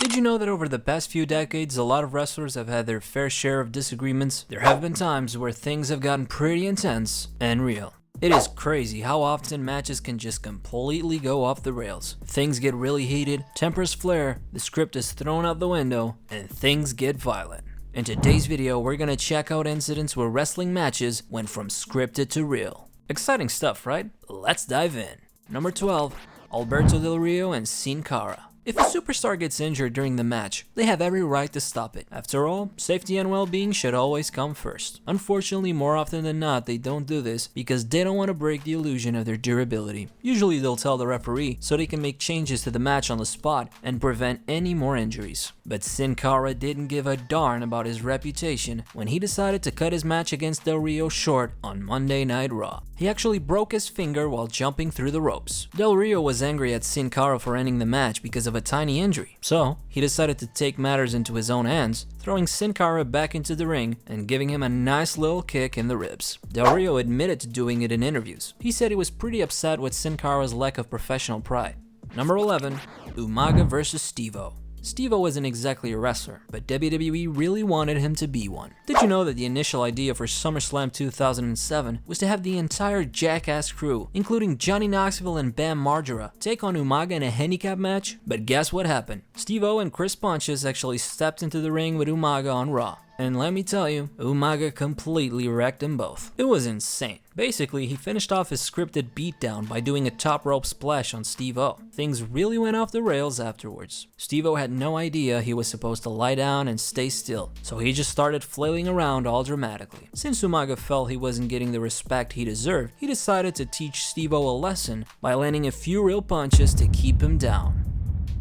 Did you know that over the past few decades, a lot of wrestlers have had their fair share of disagreements? There have been times where things have gotten pretty intense and real. It is crazy how often matches can just completely go off the rails. Things get really heated, tempers flare, the script is thrown out the window, and things get violent. In today's video, we're gonna check out incidents where wrestling matches went from scripted to real. Exciting stuff, right? Let's dive in. Number 12, Alberto Del Rio and Sin Cara. If a superstar gets injured during the match, they have every right to stop it. After all, safety and well-being should always come first. Unfortunately, more often than not, they don't do this because they don't want to break the illusion of their durability. Usually they'll tell the referee so they can make changes to the match on the spot and prevent any more injuries. But Sin Cara didn't give a darn about his reputation when he decided to cut his match against Del Rio short on Monday Night Raw. He actually broke his finger while jumping through the ropes. Del Rio was angry at Sin Cara for ending the match because of a tiny injury, so he decided to take matters into his own hands, throwing Sin Cara back into the ring and giving him a nice little kick in the ribs. Del Rio admitted to doing it in interviews. He said he was pretty upset with Sin Cara's lack of professional pride. Number 11, Umaga vs. Steve-O. Steve-O wasn't exactly a wrestler, but WWE really wanted him to be one. Did you know that the initial idea for SummerSlam 2007 was to have the entire Jackass crew, including Johnny Knoxville and Bam Margera, take on Umaga in a handicap match? But guess what happened? Steve-O and Chris Pontius actually stepped into the ring with Umaga on Raw. And let me tell you, Umaga completely wrecked them both. It was insane. Basically, he finished off his scripted beatdown by doing a top rope splash on Steve-O. Things really went off the rails afterwards. Steve-O had no idea he was supposed to lie down and stay still, so he just started flailing around all dramatically. Since Umaga felt he wasn't getting the respect he deserved, he decided to teach Steve-O a lesson by landing a few real punches to keep him down.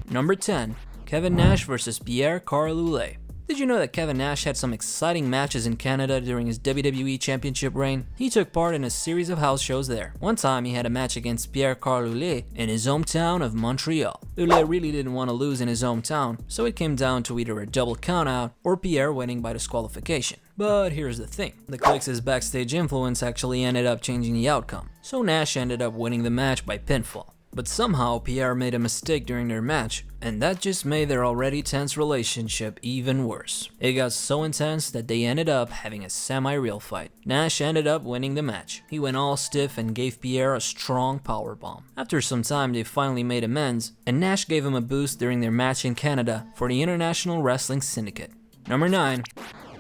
Number 10, Kevin Nash vs. Pierre-Carl Ouellet. Did you know that Kevin Nash had some exciting matches in Canada during his WWE Championship reign? He took part in a series of house shows there. One time he had a match against Pierre-Carl Ouellet in his hometown of Montreal. Ouellet really didn't want to lose in his hometown, so it came down to either a double countout or Pierre winning by disqualification. But here's the thing, the Clix's backstage influence actually ended up changing the outcome, so Nash ended up winning the match by pinfall. But somehow Pierre made a mistake during their match, and that just made their already tense relationship even worse. It got so intense that they ended up having a semi-real fight. Nash ended up winning the match. He went all stiff and gave Pierre a strong powerbomb. After some time, they finally made amends, and Nash gave him a boost during their match in Canada for the International Wrestling Syndicate. Number 9,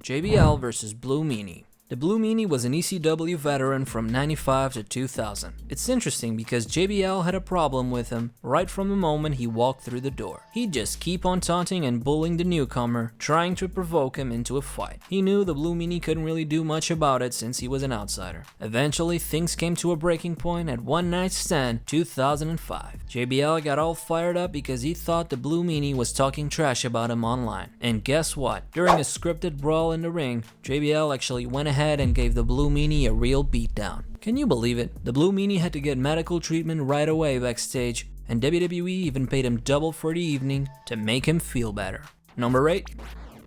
JBL vs. Blue Meanie. The Blue Meanie was an ECW veteran from 95 to 2000. It's interesting because JBL had a problem with him right from the moment he walked through the door. He'd just keep on taunting and bullying the newcomer, trying to provoke him into a fight. He knew the Blue Meanie couldn't really do much about it since he was an outsider. Eventually, things came to a breaking point at One Night Stand 2005. JBL got all fired up because he thought the Blue Meanie was talking trash about him online. And guess what? During a scripted brawl in the ring, JBL actually went ahead and gave the Blue Meanie a real beatdown. Can you believe it? The Blue Meanie had to get medical treatment right away backstage, and WWE even paid him double for the evening to make him feel better. Number 8,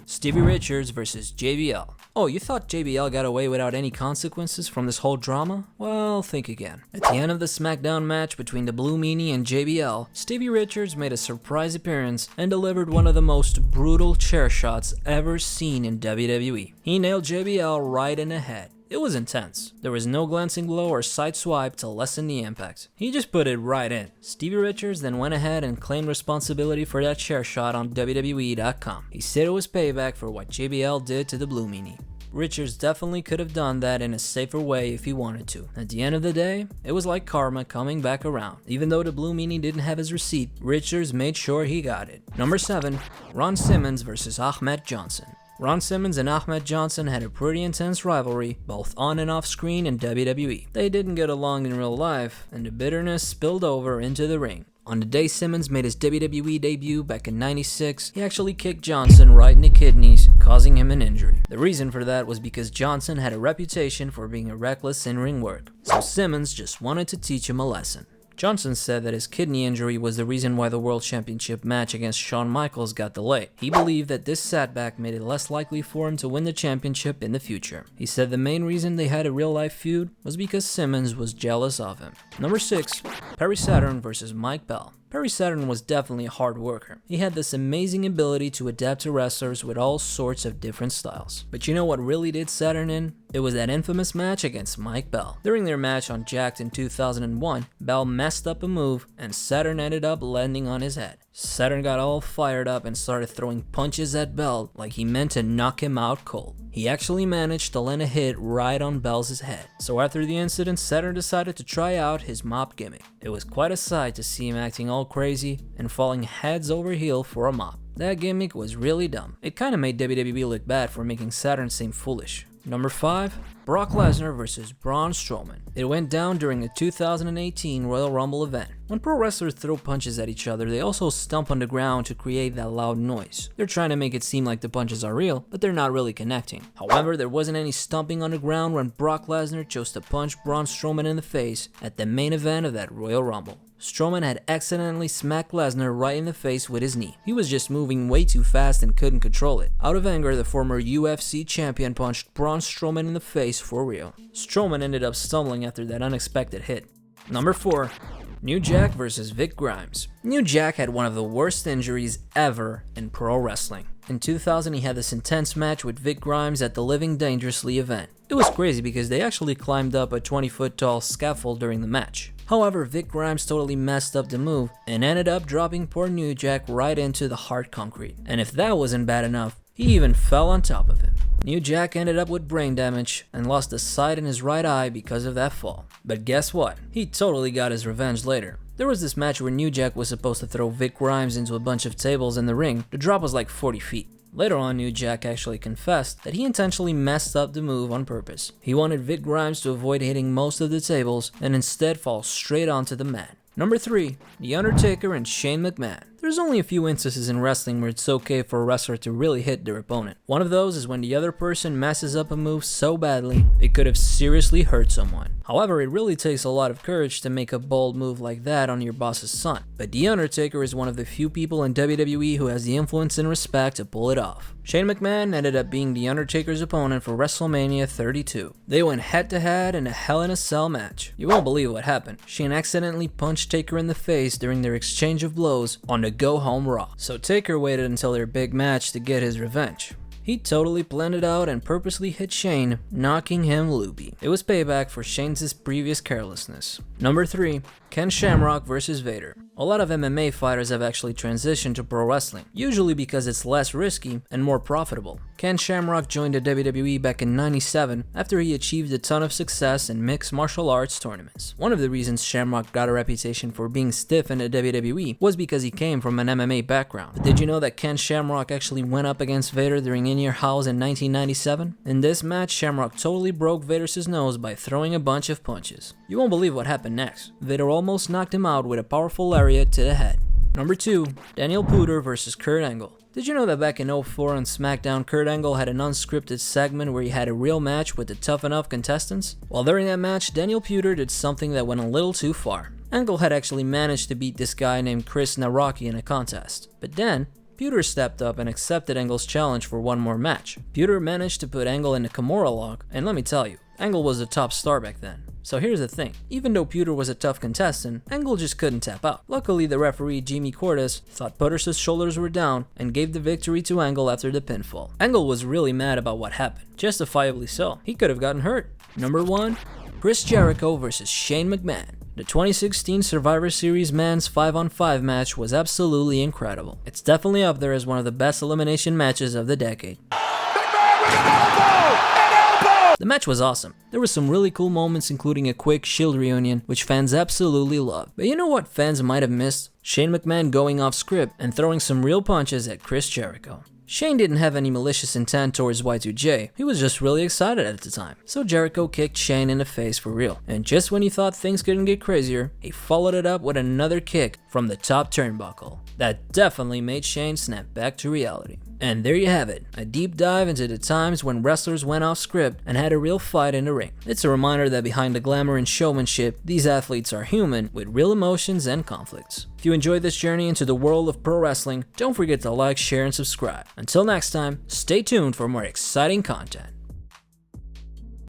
Stevie Richards vs. JBL. Oh, you thought JBL got away without any consequences from this whole drama? Well, think again. At the end of the SmackDown match between the Blue Meanie and JBL, Stevie Richards made a surprise appearance and delivered one of the most brutal chair shots ever seen in WWE. He nailed JBL right in the head. It was intense. There was no glancing blow or side swipe to lessen the impact. He just put it right in. Stevie Richards then went ahead and claimed responsibility for that chair shot on WWE.com. He said it was payback for what JBL did to the Blue Meanie. Richards definitely could have done that in a safer way if he wanted to. At the end of the day, it was like karma coming back around. Even though the Blue Meanie didn't have his receipt, Richards made sure he got it. Number 7, Ron Simmons vs. Ahmed Johnson. Ron Simmons and Ahmed Johnson had a pretty intense rivalry, both on and off screen in WWE. They didn't get along in real life, and the bitterness spilled over into the ring. On the day Simmons made his WWE debut back in '96, he actually kicked Johnson right in the kidneys, causing him an injury. The reason for that was because Johnson had a reputation for being a reckless in-ring work, so Simmons just wanted to teach him a lesson. Johnson said that his kidney injury was the reason why the World Championship match against Shawn Michaels got delayed. He believed that this setback made it less likely for him to win the championship in the future. He said the main reason they had a real-life feud was because Simmons was jealous of him. Number 6. Perry Saturn vs. Mike Bell. Perry Saturn was definitely a hard worker. He had this amazing ability to adapt to wrestlers with all sorts of different styles. But you know what really did Saturn in? It was that infamous match against Mike Bell. During their match on Jacked in 2001, Bell messed up a move and Saturn ended up landing on his head. Saturn got all fired up and started throwing punches at Bell like he meant to knock him out cold. He actually managed to land a hit right on Bell's head. So after the incident, Saturn decided to try out his mop gimmick. It was quite a sight to see him acting all crazy and falling heads over heels for a mop. That gimmick was really dumb. It kinda made WWE look bad for making Saturn seem foolish. Number 5. Brock Lesnar vs. Braun Strowman. It went down during the 2018 Royal Rumble event. When pro wrestlers throw punches at each other, they also stomp on the ground to create that loud noise. They're trying to make it seem like the punches are real, but they're not really connecting. However, there wasn't any stomping on the ground when Brock Lesnar chose to punch Braun Strowman in the face at the main event of that Royal Rumble. Strowman had accidentally smacked Lesnar right in the face with his knee. He was just moving way too fast and couldn't control it. Out of anger, the former UFC champion punched Braun Strowman in the face for real. Strowman ended up stumbling after that unexpected hit. Number 4. New Jack vs. Vic Grimes. New Jack had one of the worst injuries ever in pro wrestling. In 2000, he had this intense match with Vic Grimes at the Living Dangerously event. It was crazy because they actually climbed up a 20-foot tall scaffold during the match. However, Vic Grimes totally messed up the move and ended up dropping poor New Jack right into the hard concrete. And if that wasn't bad enough, he even fell on top of him. New Jack ended up with brain damage and lost the sight in his right eye because of that fall. But guess what? He totally got his revenge later. There was this match where New Jack was supposed to throw Vic Grimes into a bunch of tables in the ring. The drop was like 40 feet. Later on, New Jack actually confessed that he intentionally messed up the move on purpose. He wanted Vic Grimes to avoid hitting most of the tables and instead fall straight onto the mat. Number 3. The Undertaker and Shane McMahon. There's only a few instances in wrestling where it's okay for a wrestler to really hit their opponent. One of those is when the other person messes up a move so badly, it could have seriously hurt someone. However, it really takes a lot of courage to make a bold move like that on your boss's son. But The Undertaker is one of the few people in WWE who has the influence and respect to pull it off. Shane McMahon ended up being The Undertaker's opponent for WrestleMania 32. They went head to head in a Hell in a Cell match. You won't believe what happened. Shane accidentally punched Taker in the face during their exchange of blows on the Go Home Raw. So Taker waited until their big match to get his revenge. He totally planned it out and purposely hit Shane, knocking him loopy. It was payback for Shane's previous carelessness. Number 3. Ken Shamrock vs. Vader. A lot of MMA fighters have actually transitioned to pro wrestling, usually because it's less risky and more profitable. Ken Shamrock joined the WWE back in '97 after he achieved a ton of success in mixed martial arts tournaments. One of the reasons Shamrock got a reputation for being stiff in the WWE was because he came from an MMA background. But did you know that Ken Shamrock actually went up against Vader during In Your House in 1997? In this match, Shamrock totally broke Vader's nose by throwing a bunch of punches. You won't believe what happened next. Vader almost knocked him out with a powerful lariat to the head. Number 2. Daniel Puder vs. Kurt Angle. Did you know that back in '04 on SmackDown, Kurt Angle had an unscripted segment where he had a real match with the Tough Enough contestants? Well, during that match, Daniel Puder did something that went a little too far. Angle had actually managed to beat this guy named Chris Naraki in a contest. But then, Puder stepped up and accepted Angle's challenge for one more match. Puder managed to put Angle in a Kimura lock, and let me tell you, Angle was the top star back then. So here's the thing, even though Puder was a tough contestant, Angle just couldn't tap out. Luckily, the referee Jimmy Cordes thought Puder's shoulders were down and gave the victory to Angle after the pinfall. Angle was really mad about what happened, justifiably so. He could have gotten hurt. Number 1. Chris Jericho vs. Shane McMahon. The 2016 Survivor Series Men's 5-on-5 match was absolutely incredible. It's definitely up there as one of the best elimination matches of the decade. The match was awesome. There were some really cool moments, including a quick Shield reunion, which fans absolutely loved. But you know what fans might have missed? Shane McMahon going off script and throwing some real punches at Chris Jericho. Shane didn't have any malicious intent towards Y2J, he was just really excited at the time. So Jericho kicked Shane in the face for real. And just when you thought things couldn't get crazier, he followed it up with another kick from the top turnbuckle. That definitely made Shane snap back to reality. And there you have it, a deep dive into the times when wrestlers went off script and had a real fight in the ring. It's a reminder that behind the glamour and showmanship, these athletes are human with real emotions and conflicts. If you enjoyed this journey into the world of pro wrestling, don't forget to like, share, and subscribe. Until next time, stay tuned for more exciting content.